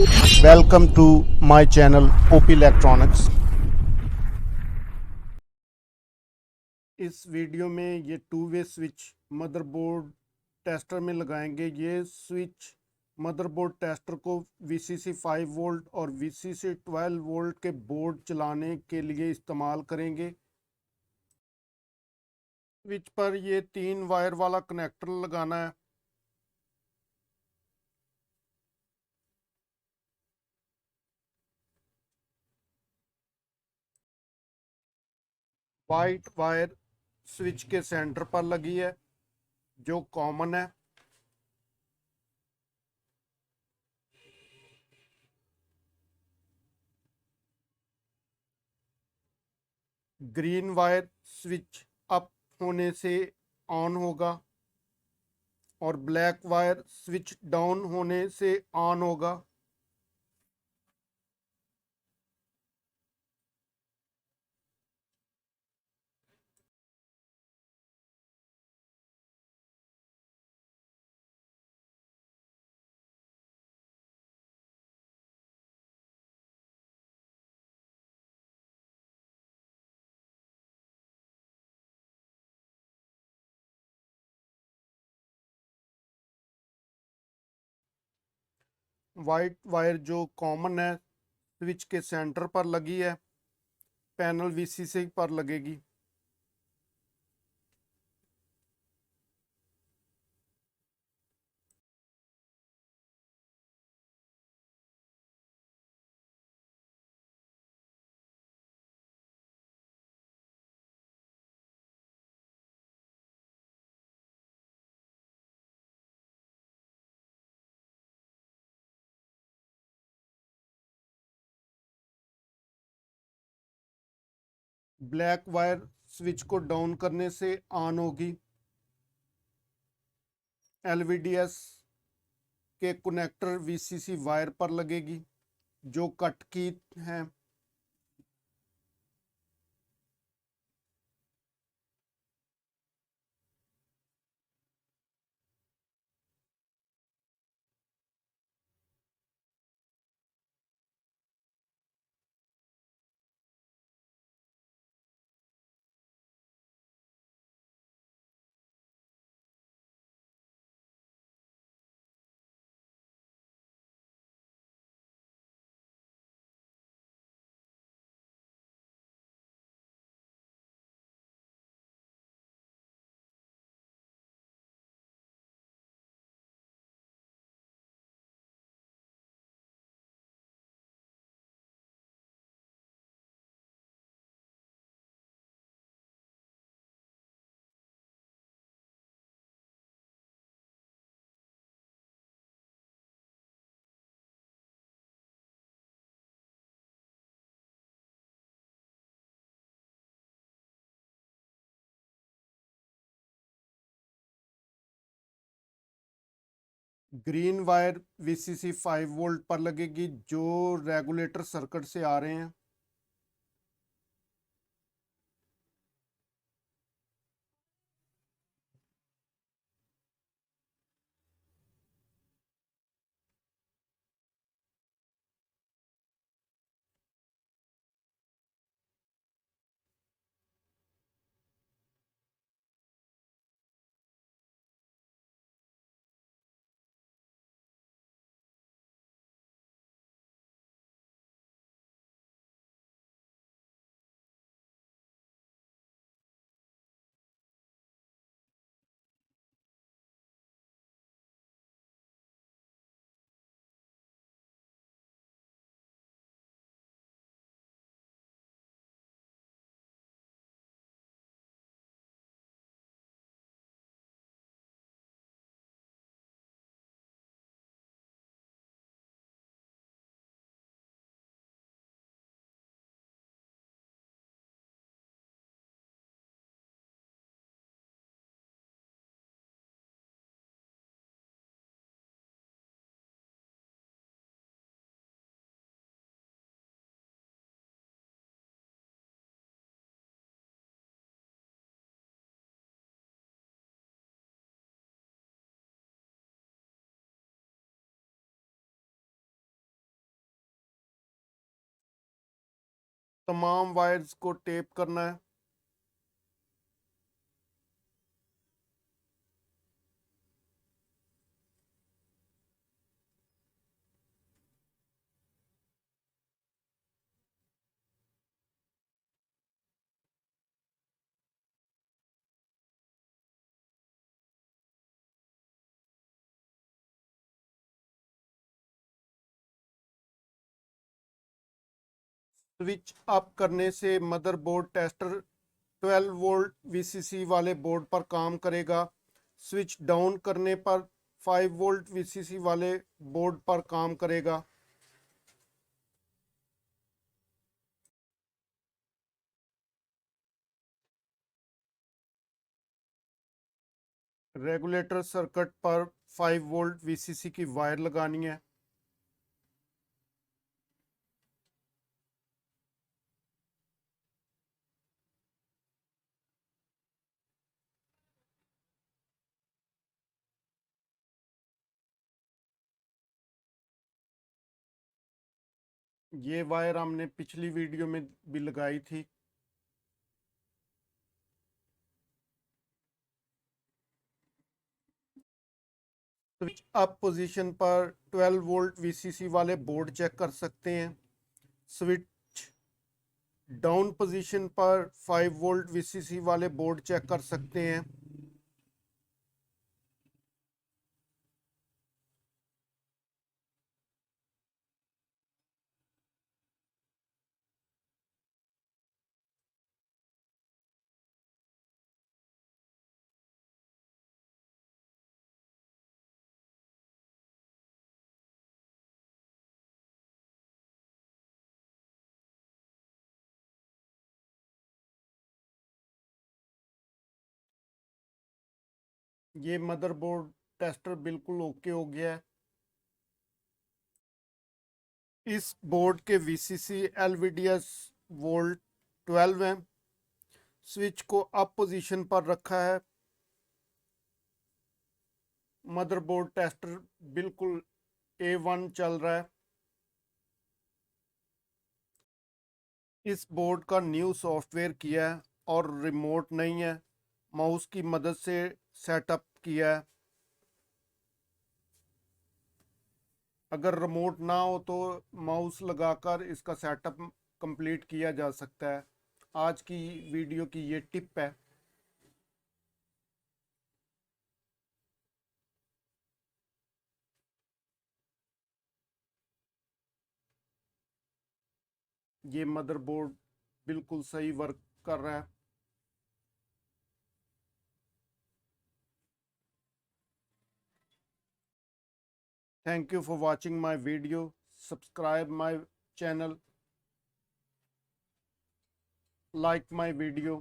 Welcome to my channel OP electronics. इस video में ये two way switch motherboard tester में लगाएंगे। ये स्विच मदरबोर्ड टेस्टर को VCC 5 वोल्ट और VCC 12 वोल्ट के बोर्ड चलाने के लिए इस्तेमाल करेंगे। स्विच पर ये 3 वायर वाला कनेक्टर लगाना है। वाइट वायर स्विच के सेंटर पर लगी है जो कॉमन है। ग्रीन वायर स्विच अप होने से ऑन होगा और ब्लैक वायर स्विच डाउन होने से ऑन होगा। वाइट वायर जो कॉमन है स्विच के सेंटर पर लगी है, पैनल VCC पर लगेगी। ब्लैक वायर स्विच को डाउन करने से ऑन होगी। LVDS के कनेक्टर VCC वायर पर लगेगी जो कट की है। ग्रीन वायर VCC 5 वोल्ट पर लगेगी जो रेगुलेटर सर्किट से आ रहे हैं। तमाम वायर्स को टेप करना है। स्विच अप करने से मदरबोर्ड टेस्टर 12 वोल्ट वीसीसी वाले बोर्ड पर काम करेगा। स्विच डाउन करने पर 5 वोल्ट वीसीसी वाले बोर्ड पर काम करेगा। रेगुलेटर सर्किट पर 5 वोल्ट वीसीसी की वायर लगानी है। ये वायर हमने पिछली वीडियो में भी लगाई थी। स्विच अप पोजीशन पर 12 वोल्ट वीसीसी वाले बोर्ड चेक कर सकते हैं। स्विच डाउन पोजीशन पर 5 वोल्ट वीसीसी वाले बोर्ड चेक कर सकते हैं। ये मदरबोर्ड टेस्टर बिल्कुल ओके हो गया है। इस बोर्ड के वीसीसी एलवीडीएस वोल्ट 12 है। स्विच को अप पोजीशन पर रखा है। मदरबोर्ड टेस्टर बिल्कुल A1 चल रहा है। इस बोर्ड का न्यू सॉफ्टवेयर किया है और रिमोट नहीं है, माउस की मदद से सेटअप किया है। अगर रिमोट ना हो तो माउस लगाकर इसका सेटअप कंप्लीट किया जा सकता है। आज की वीडियो की ये टिप है। ये मदरबोर्ड बिल्कुल सही वर्क कर रहा है। Thank you for watching my video. Subscribe my channel, like my video.